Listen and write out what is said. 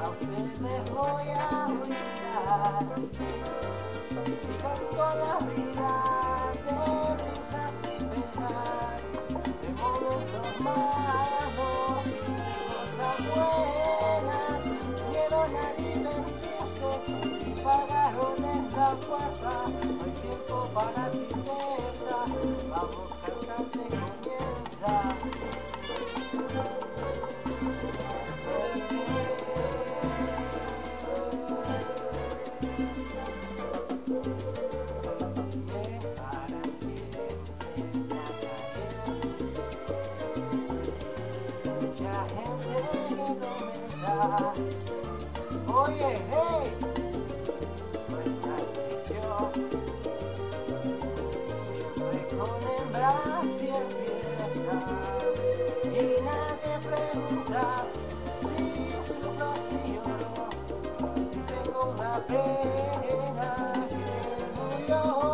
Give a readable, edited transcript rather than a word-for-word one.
a ustedes voy a brindar. Y canto la vida de risas y penas, de momentos malos y cosas buenas. Vieron a divertirse y pagaron en la puerta. No hay tiempo para tristeza, vamos cantante comienza. Mucha gente que comenta, oye, hey, no estás yo, siempre con hembras y empieza, y nadie pregunta si sufro, si lloro, si tengo una pena que no lloro.